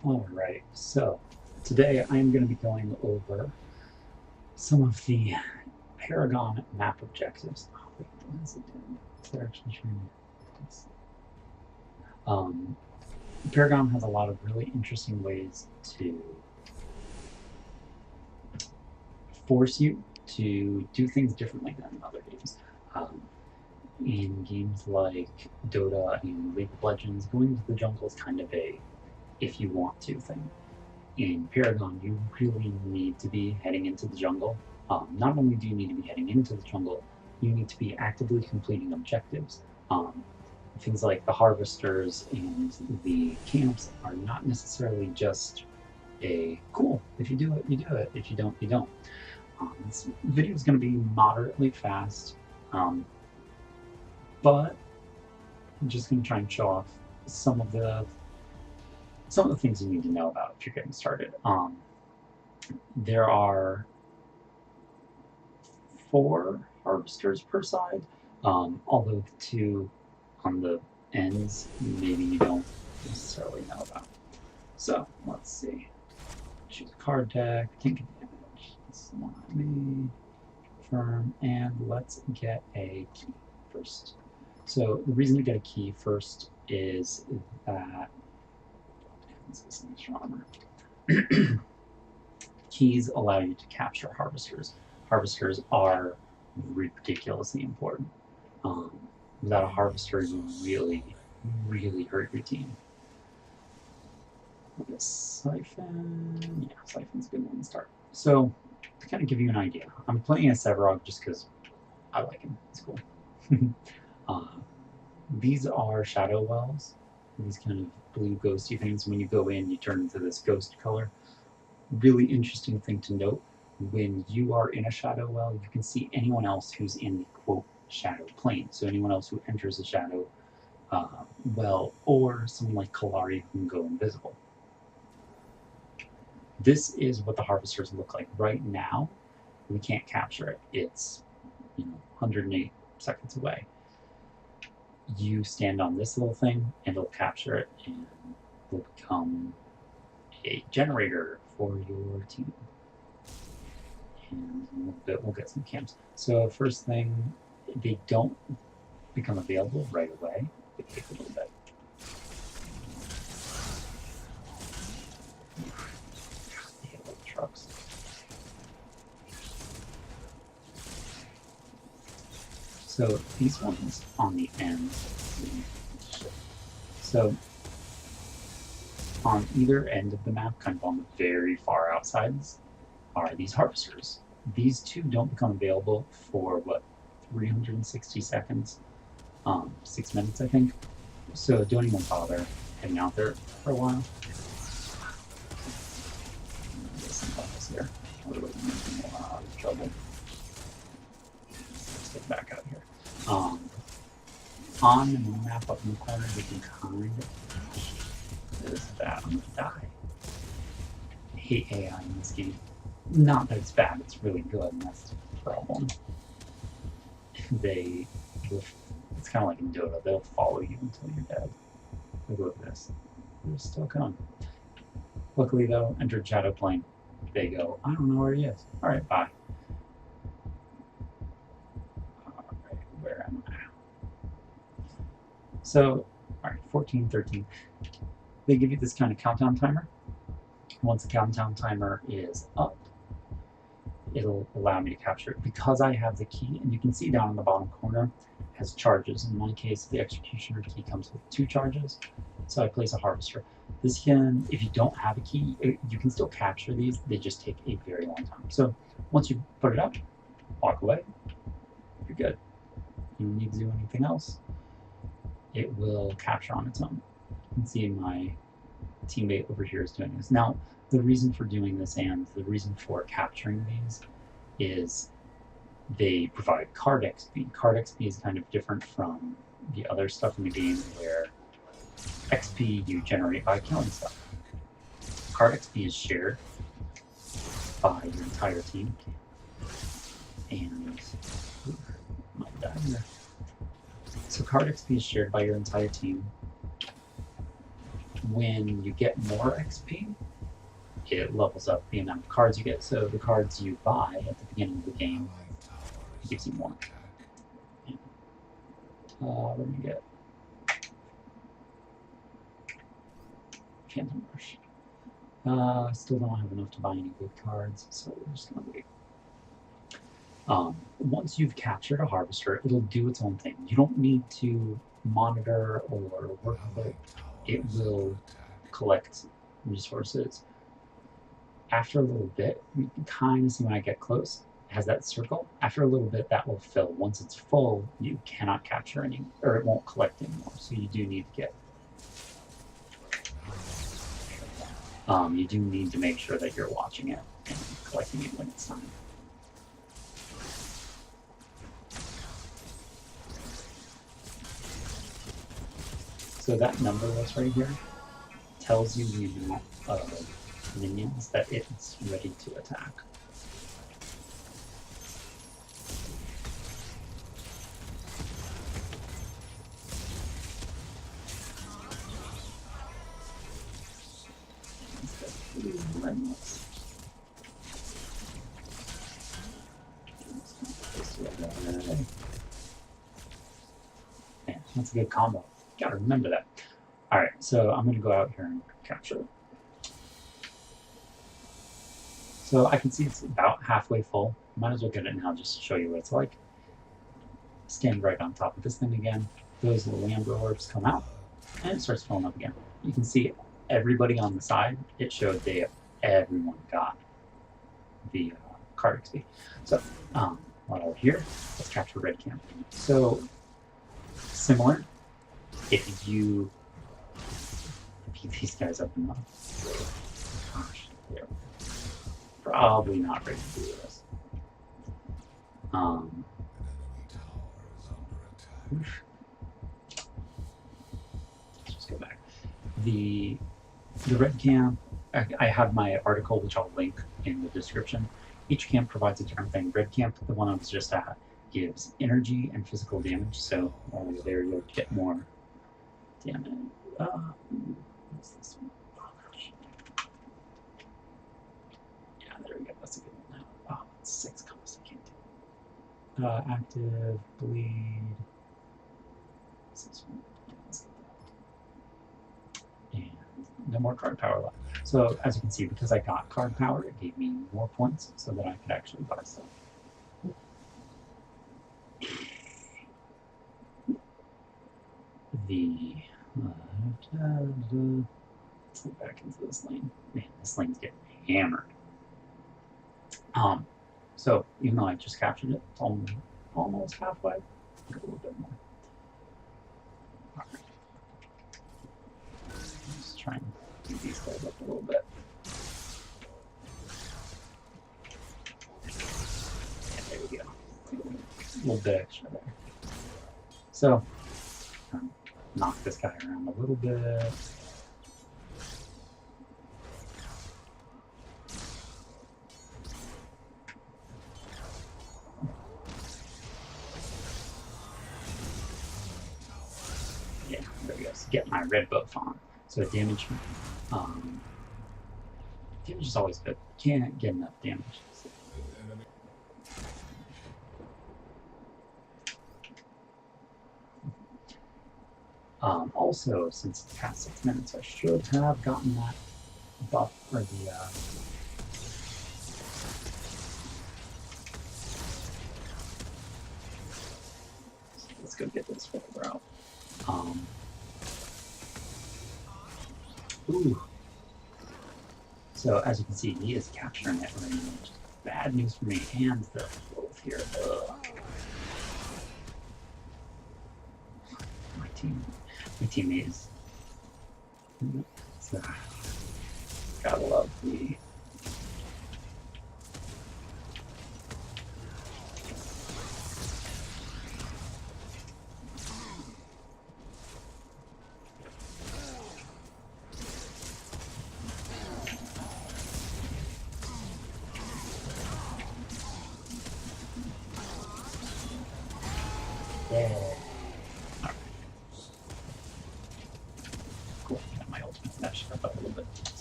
Alright, so today I am going to be going over some of the Paragon map objectives. Oh, wait, what is it doing? Is it actually trying to... Paragon has a lot of really interesting ways to force you to do things differently than other games. In games like Dota and League of Legends, going to the jungle is kind of a if you want to thing. In Paragon, you really need to be heading into the jungle. Not only do you need to be heading into the jungle, you need to be actively completing objectives. Things like the harvesters and the camps are not necessarily just a cool. If you do it, you do it. If you don't, you don't. This video is going to be moderately fast, but I'm just going to try and show off some of the things you need to know about if you're getting started. There are 4 harvesters per side, although the 2 on the ends maybe you don't necessarily know about. So let's see. Choose a card deck, take advantage. It's not me. Confirm, and let's get a key first. So the reason to get a key first is that keys allow you to capture harvesters. Harvesters are ridiculously important. Without a harvester, you really hurt your team. Siphon. Yeah, Siphon's a good one to start. So, to kind of give you an idea, I'm playing as Severog just because I like him. It's cool. These are shadow wells. These kind of blue ghosty things. When you go in, you turn into this ghost color. Really interesting thing to note, when you are in a shadow well, you can see anyone else who's in the quote shadow plane. So anyone else who enters a shadow well, or someone like Kalari who can go invisible. This is what the harvesters look like right now. We can't capture it. It's 108 seconds away. You stand on this little thing and it'll capture it and will become a generator for your team. And in a little bit we'll get some camps. So first thing, they don't become available right away. They take a little bit. They hit like trucks. So these ones on the end. So on either end of the map, kind of on the very far outsides, are these harvesters. These 2 don't become available for, 360 seconds? 6 minutes, I think. So don't even bother heading out there for a while. Get some buffs here. We're really making a lot of trouble. Let's get back out here. On the map up in the corner, you can kind of... Is that I'm gonna die. I hate AI in this game. Not that it's bad, it's really good, and that's the problem. It's kind of like in Dota, they'll follow you until you're dead. Look at this. They're still coming. Luckily though, entered Shadow Plane. They go, I don't know where he is. Alright, bye. Alright, where am I? So, alright, 14, 13. They give you this kind of countdown timer. Once the countdown timer is up, it'll allow me to capture it. Because I have the key, and you can see down in the bottom corner, has charges. In my case, the executioner key comes with 2 charges, so I place a harvester. This can, if you don't have a key, you can still capture these, they just take a very long time. So once you put it up, walk away, you're good. You don't need to do anything else. It will capture on its own. You can see my teammate over here is doing this. Now, the reason for doing this and the reason for capturing these is they provide card XP. Card XP is kind of different from the other stuff in the game where XP you generate by killing stuff. Card XP is shared by your entire team. And might die here. So card XP is shared by your entire team. when you get more XP, it levels up the amount of cards you get. So the cards you buy at the beginning of the game, it gives you more. We're gonna get Phantom Rush. Still don't have enough to buy any good cards, so we're just gonna wait. Once you've captured a harvester, it'll do its own thing. You don't need to monitor or work with it. It will collect resources. After a little bit, you can kind of see when I get close, it has that circle. After a little bit, that will fill. Once it's full, you cannot capture any, or it won't collect anymore. So you do need to get. You do need to make sure that you're watching it and collecting it when it's time. So that number that's right here tells you the amount of minions that it's ready to attack. Man, that's a good combo. Gotta remember that. Alright, so I'm gonna go out here and capture it. So I can see it's about halfway full. Might as well get it now just to show you what it's like. Stand right on top of this thing again. Those little amber orbs come out, and it starts filling up again. You can see everybody on the side, it showed everyone got the card XP. So, while we're here, let's capture red camp. So, similar, if you beat these guys up enough, gosh, they're probably not ready to do this. Let's just go back. The red camp, I have my article, which I'll link in the description. Each camp provides a different thing. Red camp, the one I was just at, gives energy and physical damage. So while you're there, you'll get more damage. What's this one? Oh, gosh. Yeah, there we go. That's a good one now. Oh, it's 6 cost. I can't do it. Active, bleed. What's this one? Let's get that. And no more card power left. So as you can see, because I got card power, it gave me more points so that I could actually buy stuff. Let's get back into this lane. Man, this lane's getting hammered. So even though I just captured it, it's almost halfway. A little bit more. All right. Just try and do these guys up a little bit. Yeah, there we go. A little bit extra there. So, knock this guy around a little bit. Yeah, there we go. So get my red buff on. So damage, damage is always good. Can't get enough damage. So. Also, since it's past 6 minutes, I should have gotten that buff or the so let's go get this further out. Ooh. So as you can see, he is capturing it range. Bad news for me and the wolf here. My teammate is. So, gotta love the. Yeah.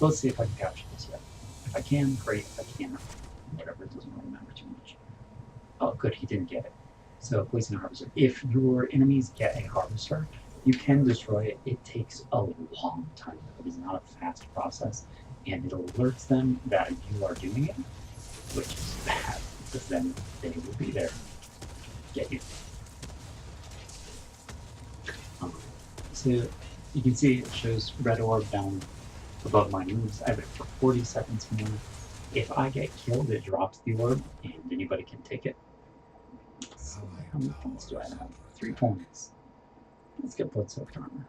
So let's see if I can capture this yet. If I can, great. If I can't, whatever, it doesn't really matter too much. Oh, good, he didn't get it. So placing a harvester. If your enemies get a harvester, you can destroy it. It takes a long time. It is not a fast process, and it alerts them that you are doing it, which is bad, because then they will be there to get you. So you can see it shows red orb down above my moves. I have it for 40 seconds more. If I get killed, it drops the orb, and anybody can take it. So how many points do I have? 3 points. Let's get blood soaked armor.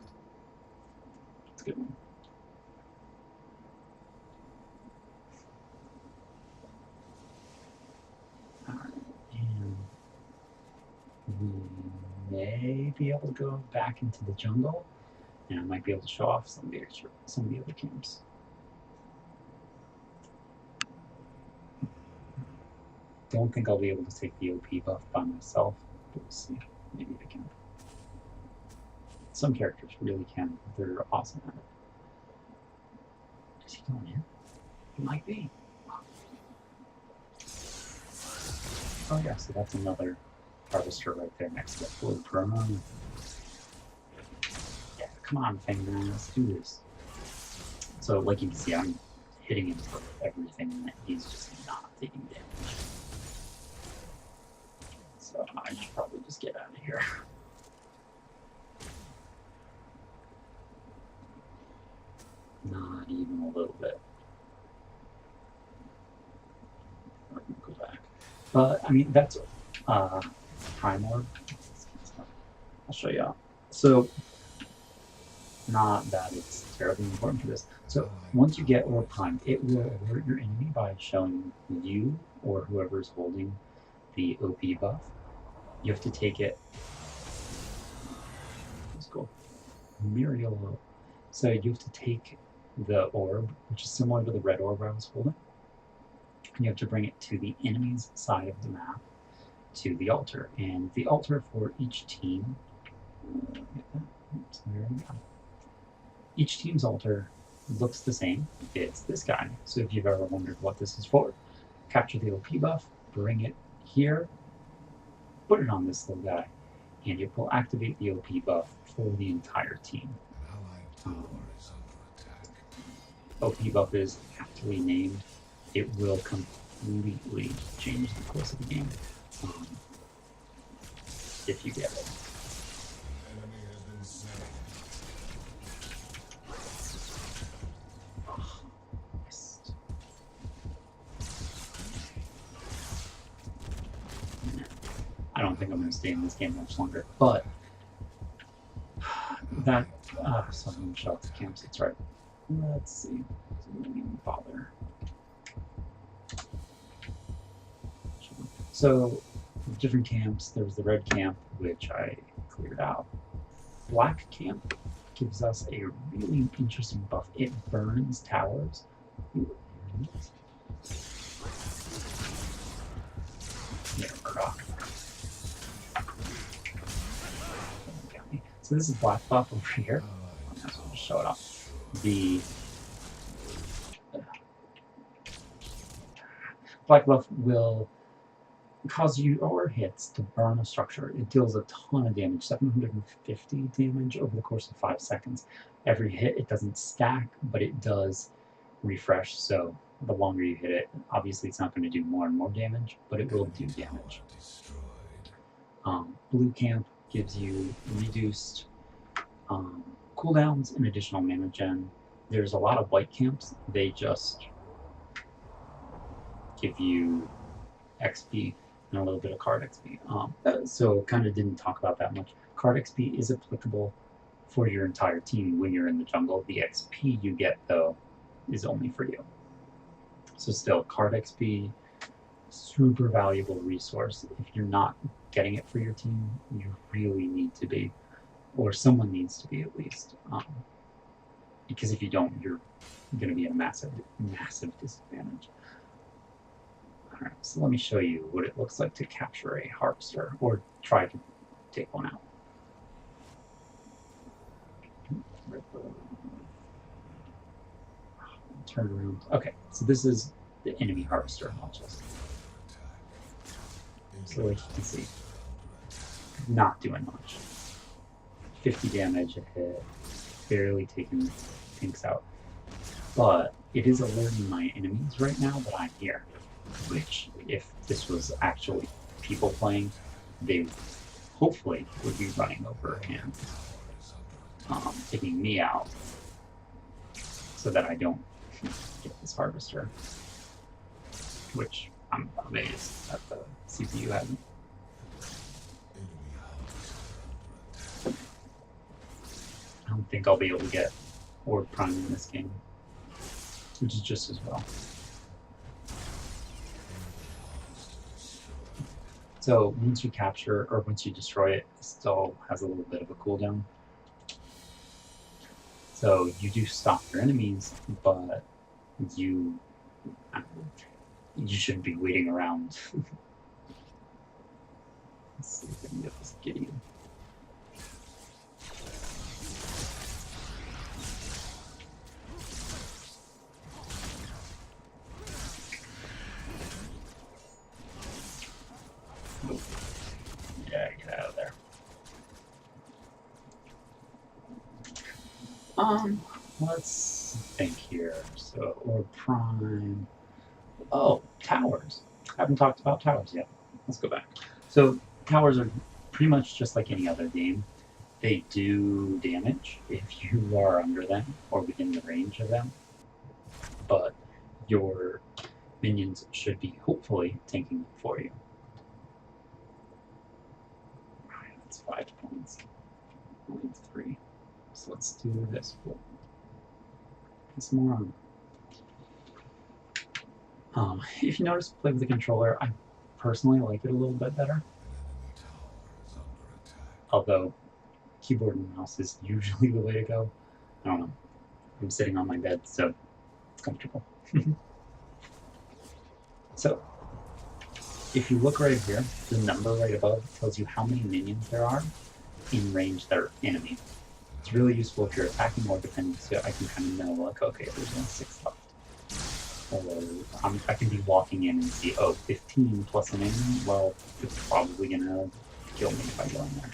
That's a good one. Alright, and we may be able to go back into the jungle, and I might be able to show off some of the other camps. Don't think I'll be able to take the OP buff by myself, but we'll see. Maybe I can. Some characters really can. They're awesome at it. Is he going in? He might be. Oh yeah, so that's another harvester right there next to it. Blue promo. Yeah, come on, Fangman, let's do this. So like you can see, I'm hitting him for everything, and he's just not taking damage. So I should probably just get out of here. Not even a little bit. Or go back. But I mean, that's time orb. I'll show you out. So not that it's terribly important for this. So once you get orb prime, it will alert your enemy by showing you or whoever is holding the OP buff. You have to take it. Let's go. Muriel. So you have to take the orb, which is similar to the red orb I was holding. And you have to bring it to the enemy's side of the map, to the altar. And the altar for each team. Oops, there we go. Each team's altar looks the same. It's this guy. So if you've ever wondered what this is for, capture the OP buff, bring it here, put it on this little guy, and it will activate the OP buff for the entire team. OP buff is aptly named. It will completely change the course of the game if you get it. I don't think I'm going to stay in this game much longer, but that, so I'm going to show off the camps, that's right. Let's see, doesn't even bother. So, different camps, there was the red camp, which I cleared out. Black camp gives us a really interesting buff. It burns towers. Ooh, yeah, Murdoch. So this is black buff over here. I'll just show it off. The black buff will cause your hits to burn a structure. It deals a ton of damage, 750 damage over the course of 5 seconds. Every hit, it doesn't stack, but it does refresh. So the longer you hit it, obviously it's not going to do more and more damage, but it will do damage. Blue camp gives you reduced cooldowns and additional mana gen. There's a lot of white camps. They just give you XP and a little bit of card XP. So kind of didn't talk about that much. Card XP is applicable for your entire team when you're in the jungle. The XP you get, though, is only for you. So still, card XP, super valuable resource. If you're not getting it for your team, you really need to be, or someone needs to be at least. Because if you don't, you're going to be at a massive disadvantage. Alright, so let me show you what it looks like to capture a harvester, or try to take one out. turn around. Okay, so this is the enemy harvester launches. So like you can see, not doing much. 50 damage a hit, barely taking things out. But it is alerting my enemies right now that I'm here, which if this was actually people playing, they hopefully would be running over and taking me out so that I don't get this harvester, which I'm amazed that the CPU hasn't. I don't think I'll be able to get Orb Prime in this game, which is just as well. So once you capture, or once you destroy it, it still has a little bit of a cooldown. So you do stop your enemies, but you shouldn't be waiting around. Let's see if I can get this Gideon. Yeah, get out of there. Let's think here. So, Orb Prime. Oh, towers. I haven't talked about towers yet. Let's go back. So, towers are pretty much just like any other game. They do damage if you are under them or within the range of them. But your minions should be hopefully tanking them for you. That's 5 points. Only 3. So let's do this. Some more armor. If you notice, play with the controller, I personally like it a little bit better. Although keyboard and mouse is usually the way to go. I don't know. I'm sitting on my bed, so it's comfortable. So, if you look right here, the number right above tells you how many minions there are in range that are enemy. It's really useful if you're attacking or defending, so I can kind of know, like, okay, there's only 6 left. Or I can be walking in and see, oh, 15 plus an enemy, well, it's probably going to kill me if I go in there.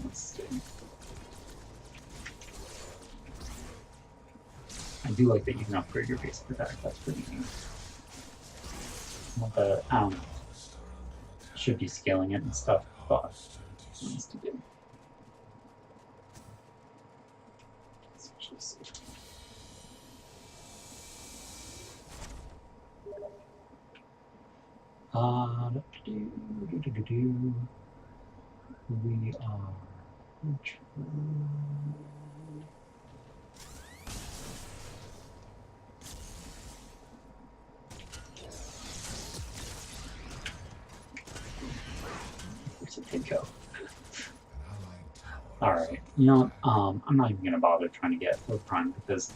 Let's see. I do like that you can upgrade your basic attack, that's pretty neat. But, I don't know. Should be scaling it and stuff, but it needs to do. Let's just see. We are. Go. Alright, you know, I'm not even going to bother trying to get Orb Prime because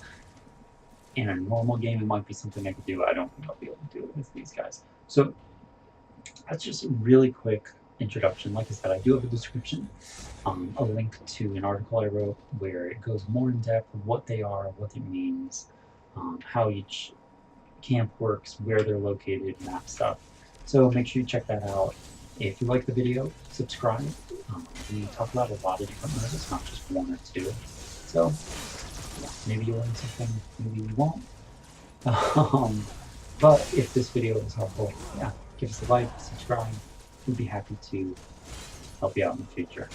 in a normal game it might be something I could do. I don't think I'll be able to do it with these guys. So that's just a really quick introduction. Like I said, I do have a description, a link to an article I wrote where it goes more in depth of what they are, what it means, how each camp works, where they're located, and that stuff. So make sure you check that out. If you like the video, subscribe. We talk about a lot of different modes, not just 1 or 2. So, yeah, maybe you'll learn something, maybe you won't. But if this video was helpful, yeah, give us a like, subscribe. We'd be happy to help you out in the future.